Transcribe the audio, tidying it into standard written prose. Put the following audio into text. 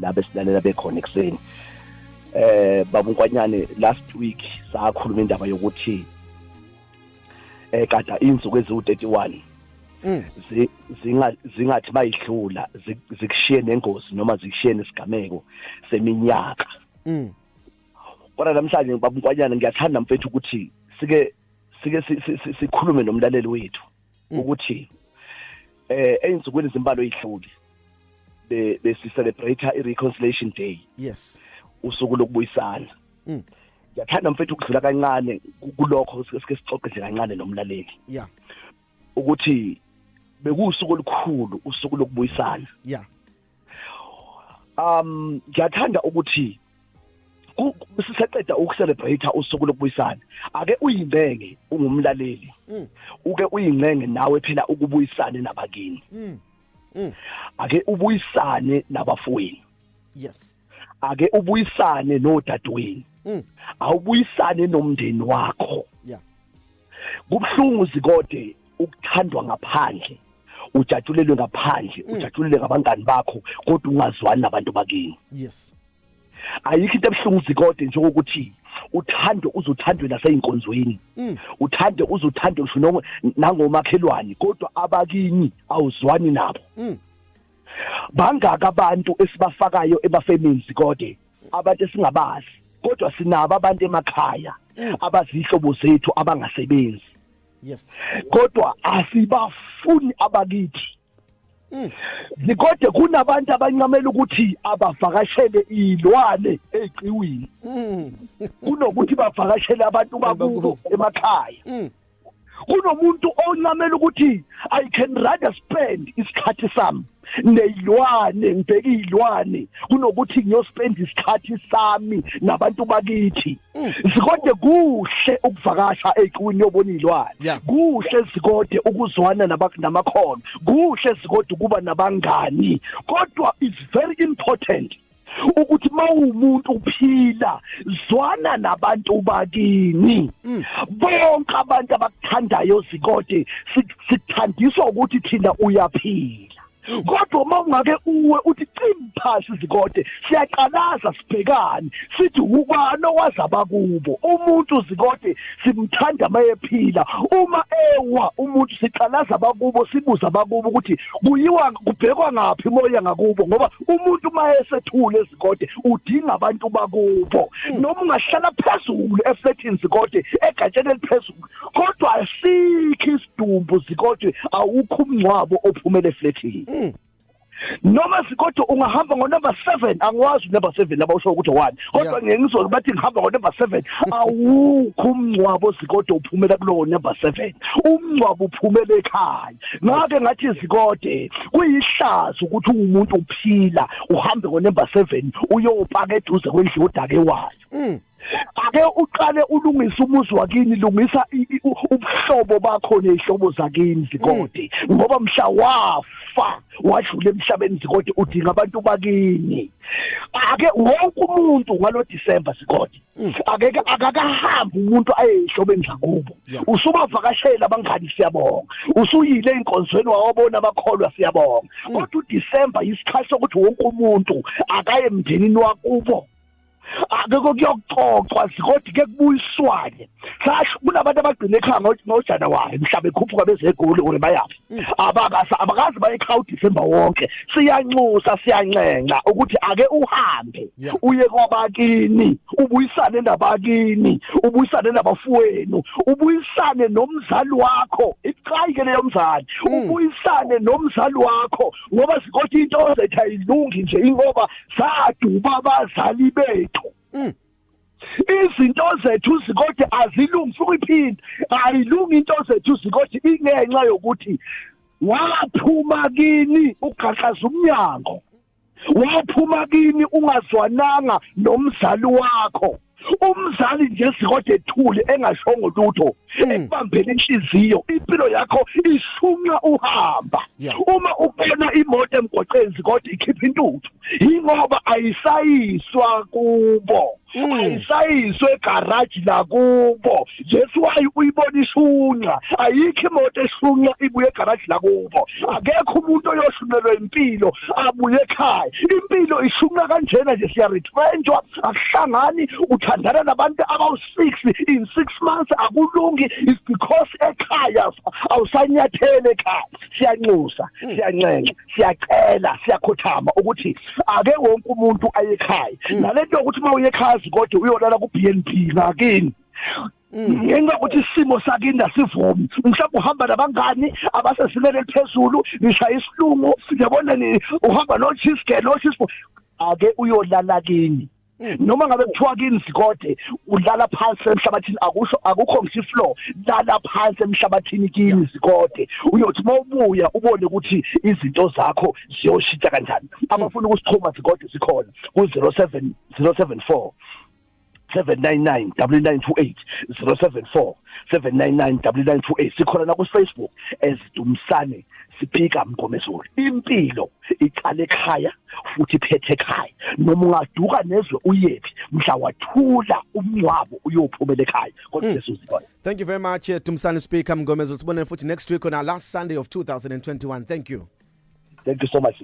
nabesilalela bekhona ekseni. Baba Nkwanyane, last week sakhuluma indaba yokuthi kade insuku eziwu31 zingathi bayidlula zikushiye nengozi noma zikushiye nesigameko seminyaka. Kodwa namhlanje Baba Nkwanyane ngiyathanda mfethu ukuthi sike sikhulume nomlaleli wethu ukuthi einsukwini zimbalo idlule besi celebrate i-reconciliation day. Yes. Usuku lokubuyisana. Ngiyathanda mfethu ukudlula kancane kulokho sike sixoxe nje kancane nomlaleli. Yeah. Ukuthi bekusuku olukhulu usuku lokubuyisana. Yeah. Ngiyathanda ukuthi sisaqeda ukucelebrate usuku lokubuyisana ake uyingcenge ungumlaleli uke uyingcenge nawe phela ukubuyisane nabakini ake ubuyisane nabafowenu. Yes. Ake ubuyisane nodadewenu awubuyisane nomndeni wakho. Yeah. Kubhlungu zikode ukuthandwa ngaphandle ujatshulelwe ngaphandle ujatshulele ngabangani bakho kodwa ungazwani nabantu bakini. Yes. Ayikho into ebhlungu zikode nje ukuthi uthando uzothandwe naseyinkonzweni uthande uzothandwe ngisho nangomakhelwane kodwa abakini awuzwani nabo. Bangaka abantu esibafakayo emafamilies kode abantu esingabazi kodwa sinabo abantu emakhaya abazihlobo zethu abangasebenzi. Yes. Kodwa asibafuni abakithi. Zikode kunabantu abancamela ukuthi abavakashele ilwane eqiwini kunokuthi bavakashele abantu bakubo emakhaya. Kunomuntu oncamela ukuthi I can rather spend isikhathi sami neyilwane ngibheke ilwane kunokuthi ngiyospend isikhathi sami nabantu bakithi. Zikode kuhle ukuvakasha eqiwini yobona ilwane. Kuhle zikode ukuzwana namakhono. Kuhle zikode kuba nabangani. Kodwa it's very important ukuthi mawumuntu uphila zwana nabantu bakini. Bonke abantu abakuthandayo zikode sithandiswa ukuthi thina uyaphila. Kodwa mawungake uwe uthi cimphasi zikode siyaqalaza sibhekane sithi ubani owazaba kubo. Umuntu zikode simthanda mayephila uma ewa umuntu siqalaza bakubo sibuza bakubo ukuthi kuyiwa kubhekwa ngapi moya ngakubo ngoba umuntu mayesethule zikode udinga abantu bakubo. Noma ungahlala phezulu efletini zikode egatsheni eliphezulu kodwa asikho isidumbu zikode awukho umncwabo ophumele efletini. Noma zikode ungahamba ngo-number 7 angwazi number 7 laba usho ukuthi 1 kodwa ngengizolo bathi ngihamba ngo-number 7 awukho umncwabo zikode uphumela kulowo number 7 umncwabo uphumela ekhaya. Ngake ngathi zikode kuyihlazo ukuthi umuntu uphila uhambe ngo-number 7 uyopaka eduze kwendlu odake wayo. Ake uqale ulungisa umuzi wakini lungisa ubuhlobo bakho nezihlobo zakini zikode ngoba mhla wafa wadlula emhlabeni zikode udinga abantu bakini. Ake wonke umuntu ngalo December zikode akakahamba umuntu ayehlobeni zakubo. Usubavakashela abangani siyabonga usuyile einkonzweni wawabona abakholwa siyabonga kodwa uDecember isikhathi sokuthi wonke umuntu akaye emndenini wakubo. Akekho kuyoxoxwa zikode ke kubuyiswane. Sasho kunabantu abagcina ekhaya ngoJanuwari mhlawumbe ekhuphuka bezegoli ore bayapi. Abakazi bayekhawuthi December wonke. Siyanxusa siyancenga ukuthi ake uhambe uye kwabakini ubuyisane nabakini ubuyisane nabafowenu ubuyisane nomzali wakho. Iqhayike leyo mzali ubuyisane nomzali wakho ngoba zikode into zethu ayilungi nje ingoba saduba abazali bethu. Izinto zethu zikode azilungi fukuphinde ayilungi into zethu zikode ingenxa yokuthi waphuma kini ugaxaza umnyango waphuma kini ungazwananga nomzali wakho. Umzali nje zikode ethule engashongo lutho ekubambela inhliziyo impilo yakho ishunqa uhamba. Uma ubona imoto emgwaqeni zikode ikhipha intuthu ingoba ayisayiswa kubo ayisayiswe egarage lakubo. That's why uyibona ishunqa. Ayikho imoto eshunqa ibuye egarage lakubo. Akekho umuntu oyoshunelwa impilo abuye ekhaya. Impilo ishunqa kanjena nje siyaretrenchwa, akuhlangani, uthandana nabantu abawu6 in 6 months akulungi. It's because ekhaya awusanyathele ekhaya. Siyanxusa, siyancenga, siyacela, siyakhothama ukuthi ake wonke umuntu ayekhaya. Nalento ukuthi mawuye ekhaya kodwa uyolala ku BNB ngakini. Ngenxa ukuthi isimo sakini asivumi. Mhlawumbe uhamba nabangani abasesimene eliphezulu, nishaya isilungu, uyabona ni uhamba no-cheese, ake uyolala kini. Noma ngabe kuthiwa kini sikode udlala phansi emhlabathini akukho ngisi floor, dlala phansi emhlabathini kini sikode. Uyothi mawubuya ubone ukuthi izinto zakho ziyoshintsha kanjani. Abafuna ukusixhuma sikode sikhona ku 07074 7999928 074 7999928. Sikhona na ku Facebook as Dumisani siphika Mngomezulu. Impilo iqala ekhaya futhi iphethe ekhaya. Noma ungaduka nezwe uyephi mhla wathula umncwabo uyophumela ekhaya kodwa lesizikona. Thank you very much Dumisani speaker Mngomezulu. Sibonene futhi next week on our last Sunday of 2021. Thank you. Thank you so much.